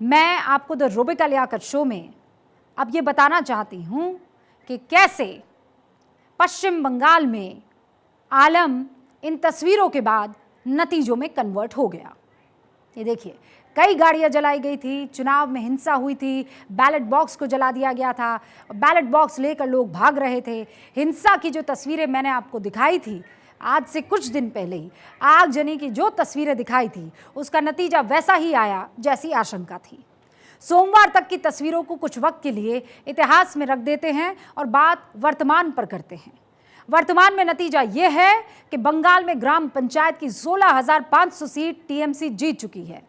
मैं आपको the Rubika Liaquat show में अब ये बताना चाहती हूं कि कैसे पश्चिम बंगाल में आलम इन तस्वीरों के बाद नतीजों में कन्वर्ट हो गया। ये देखिए, कई गाड़ियां जलाई गई थी, चुनाव में हिंसा हुई थी, बैलेट बॉक्स को जला दिया गया था, बैलेट बॉक्स लेकर लोग भाग रहे थे। हिंसा की जो तस्वीरें मैंने आपको दिखाई थी आज से कुछ दिन पहले ही, आगजनी की जो तस्वीरें दिखाई थी उसका नतीजा वैसा ही आया जैसी आशंका थी। सोमवार तक की तस्वीरों को कुछ वक्त के लिए इतिहास में रख देते हैं और बात वर्तमान पर करते हैं। वर्तमान में नतीजा यह है कि बंगाल में ग्राम पंचायत की 16,500 सीट टीएमसी जीत चुकी है।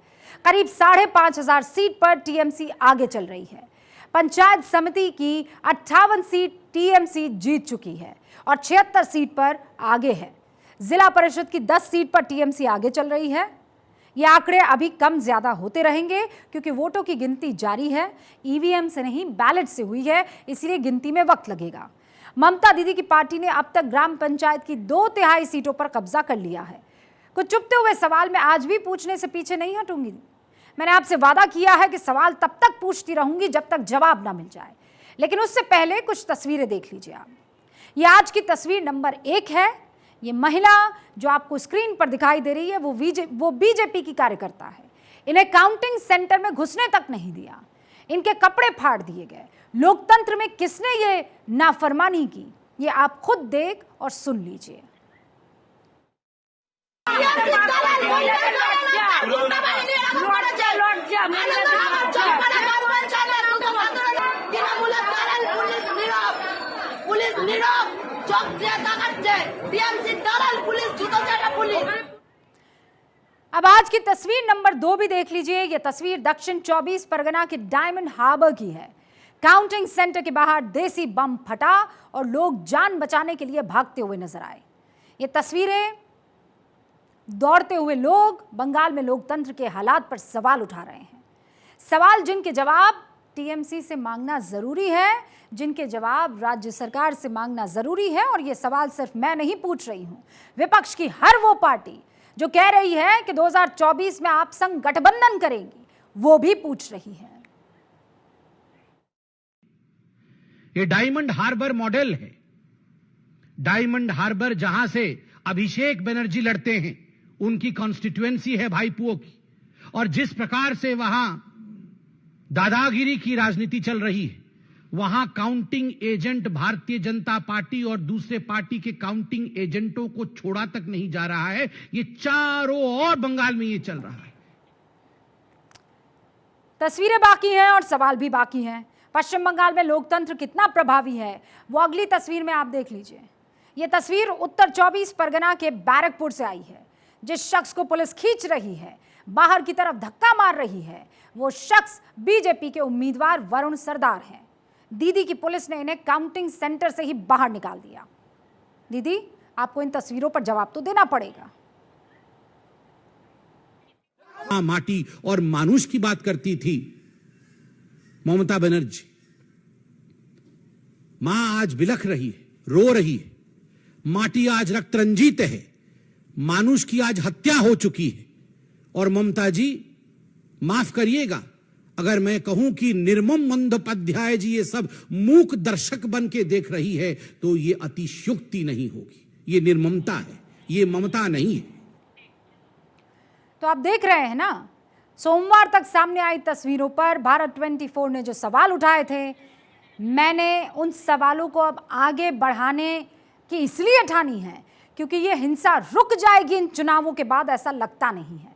करीब 5,500 सीट पर टीएमसी आगे चल रही है। पंचायत समिति की 58 सीट टीएमसी जीत चुकी है और 76 सीट पर आगे है। जिला परिषद की 10 सीट पर टीएमसी आगे चल रही है। ये आंकड़े अभी कम ज्यादा होते रहेंगे क्योंकि वोटों की गिनती जारी है। ईवीएम से नहीं, बैलेट से हुई है, इसलिए गिनती में वक्त लगेगा। ममता दीदी की पार्टी ने अब तक ग्राम पंचायत की 2/3 सीटों पर कब्जा कर लिया है। कुछ चुपते हुए सवाल मैं आज भी पूछने से पीछे नहीं हटूंगी। मैंने आपसे वादा किया है कि सवाल तब तक पूछती रहूंगी जब तक जवाब ना मिल जाए, लेकिन उससे पहले कुछ तस्वीरें देख लीजिए आप। ये आज की तस्वीर नंबर 1 है। ये महिला जो आपको स्क्रीन पर दिखाई दे रही है वो बीजेपी की कार्यकर्ता है। इन्हें काउंटिंग सेंटर में घुसने तक नहीं दिया, इनके कपड़े फाड़ दिए गए। लोकतंत्र में किसने ये नाफरमानी की, ये आप खुद देख और सुन लीजिए। अब आज की तस्वीर नंबर 2 भी देख लीजिए। यह तस्वीर दक्षिण 24 परगना के डायमंड हार्बर की है। काउंटिंग सेंटर के बाहर देसी बम फटा और लोग जान बचाने के लिए भागते हुए नजर आए। ये तस्वीरें दौड़ते हुए लोग बंगाल में लोकतंत्र के हालात पर सवाल उठा रहे हैं। सवाल जिनके जवाब टीएमसी से मांगना जरूरी है, जिनके जवाब राज्य सरकार से मांगना जरूरी है। और ये सवाल सिर्फ मैं नहीं पूछ रही हूं, विपक्ष की हर वो पार्टी जो कह रही है कि 2024 में आप संग गठबंधन करेंगी, वो भी पूछ रही है। ये डायमंड हार्बर मॉडल है। डायमंड हार्बर जहां से अभिषेक बनर्जी लड़ते हैं, उनकी कॉन्स्टिट्यूएंसी है भाईपुओं की। और जिस प्रकार से वहां दादागिरी की राजनीति चल रही है, वहां counting agent Bharatiya Janata party और दूसरे पार्टी के काउंटिंग एजेंटों को छोड़ा तक नहीं जा रहा है। ये चारों ओर बंगाल में ये चल रहा है। तस्वीरें बाकी हैं और सवाल भी बाकी हैं। पश्चिम बंगाल में लोकतंत्र कितना प्रभावी है वो अगली तस्वीर में आप देख लीजिए। यह तस्वीर उत्तर 24 परगना के बैरकपुर से आई है। जिस शख्स को पुलिस खींच रही है, बाहर की तरफ धक्का मार रही है, वो शख्स बीजेपी के उम्मीदवार वरुण सरदार हैं। दीदी की पुलिस ने इन्हें काउंटिंग सेंटर से ही बाहर निकाल दिया। दीदी, आपको इन तस्वीरों पर जवाब तो देना पड़ेगा। माटी और मानुष की बात करती थी ममता बनर्जी। मां आज बिलख रही है, रो रही है। माटी आज रक्त रंजित है, मानुष की आज हत्या हो चुकी है। और ममता जी, माफ करिएगा अगर मैं कहूं कि निर्मम बंदोपाध्याय जी ये सब मूक दर्शक बन के देख रही है, तो ये अतिशयोक्ति नहीं होगी। ये निर्ममता है, ये ममता नहीं है। तो आप देख रहे हैं ना, सोमवार तक सामने आई तस्वीरों पर भारत 24 ने जो सवाल उठाए थे, मैंने उन सवालों को अब आगे बढ़ाने की इसलिए ठानी है क्योंकि ये हिंसा रुक जाएगी इन चुनावों के बाद, ऐसा लगता नहीं है।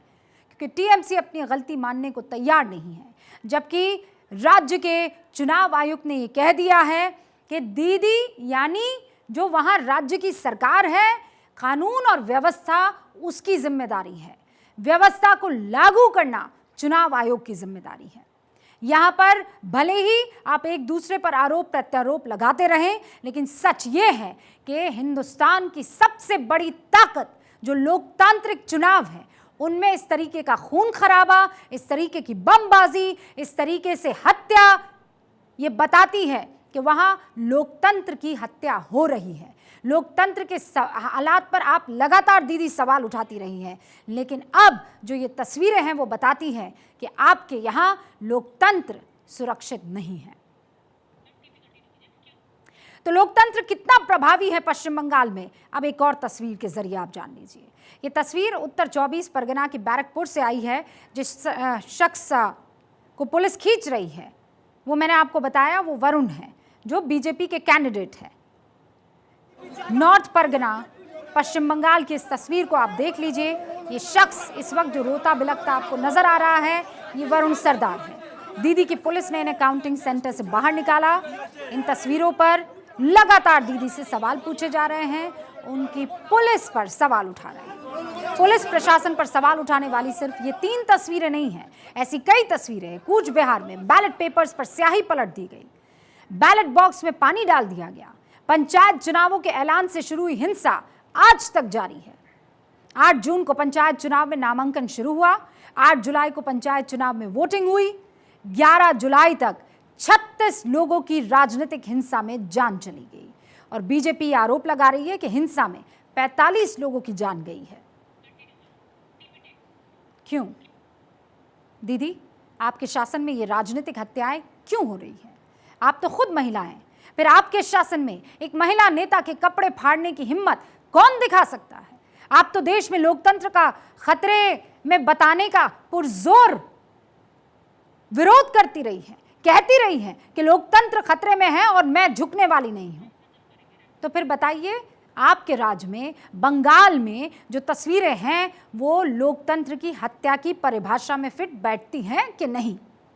क्योंकि टीएमसी अपनी गलती मानने को तैयार नहीं है, जबकि राज्य के चुनाव आयुक्त ने ये कह दिया है कि दीदी यानी जो वहाँ राज्य की सरकार है, कानून और व्यवस्था उसकी जिम्मेदारी है। व्यवस्था को लागू करना चुनाव आयोग की जिम्मेदारी है। यहाँ पर भले ही आप एक दूसरे पर आरोप प्रत्यारोप लगाते रहें, लेकिन सच ये है कि हिंदुस्तान की सबसे बड़ी ताकत जो लोकतांत्रिक चुनाव है, उनमें इस तरीके का खून खराबा, इस तरीके की बमबाजी, इस तरीके से हत्या, ये बताती है कि वहां लोकतंत्र की हत्या हो रही है। लोकतंत्र के हालात पर आप लगातार दीदी सवाल उठाती रही हैं, लेकिन अब जो ये तस्वीरें हैं वो बताती हैं कि आपके यहां लोकतंत्र सुरक्षित नहीं है। तो लोकतंत्र कितना प्रभावी है पश्चिम बंगाल में, अब एक और तस्वीर के जरिए आप जान लीजिए। ये तस्वीर उत्तर 24 परगना के बैरकपुर से आई है। जिस शख्स को पुलिस खींच रही है वो मैंने आपको बताया वो वरुण है, जो बीजेपी के कैंडिडेट है। नॉर्थ परगना पश्चिम बंगाल की इस तस्वीर को आप देख लीजिए। ये शख्स इस वक्त जो रोता बिलखता आपको नजर आ रहा है ये वरुण सरदार है। दीदी की पुलिस ने इन्हें काउंटिंग सेंटर से बाहर निकाला। इन तस्वीरों पर लगातार दीदी से सवाल पूछे जा रहे हैं, उनकी पुलिस पर सवाल उठा रहे हैं। पुलिस प्रशासन पर सवाल उठाने वाली सिर्फ ये 3 तस्वीरें नहीं हैं, ऐसी कई तस्वीरें हैं। कूच बिहार में बैलेट पेपर्स पर स्याही पलट दी गई, बैलेट बॉक्स में पानी डाल दिया गया। पंचायत चुनावों के ऐलान से शुरू हुई हिंसा आज तक जारी है। 8 जून को पंचायत चुनाव में नामांकन शुरू हुआ, 8 जुलाई को पंचायत चुनाव में वोटिंग हुई, 11 जुलाई तक 36 लोगों की राजनीतिक हिंसा में जान चली गई और बीजेपी आरोप लगा रही है कि हिंसा में 45 लोगों की जान गई है। क्यों दीदी, आपके शासन में ये राजनीतिक हत्याएं क्यों हो रही है? आप तो खुद महिला हैं, फिर आपके शासन में एक महिला नेता के कपड़े फाड़ने की हिम्मत कौन दिखा सकता है? आप तो देश में लोकतंत्र का खतरे में बताने का पुरजोर विरोध करती रही हैं, कहती रही हैं कि लोकतंत्र खतरे में है और मैं झुकने वाली नहीं हूं। तो फिर बताइए, आपके राज्य में बंगाल में जो तस्वीरें हैं वो लोकतंत्र की हत्या की परिभाषा में फिट बैठती हैं कि नहीं?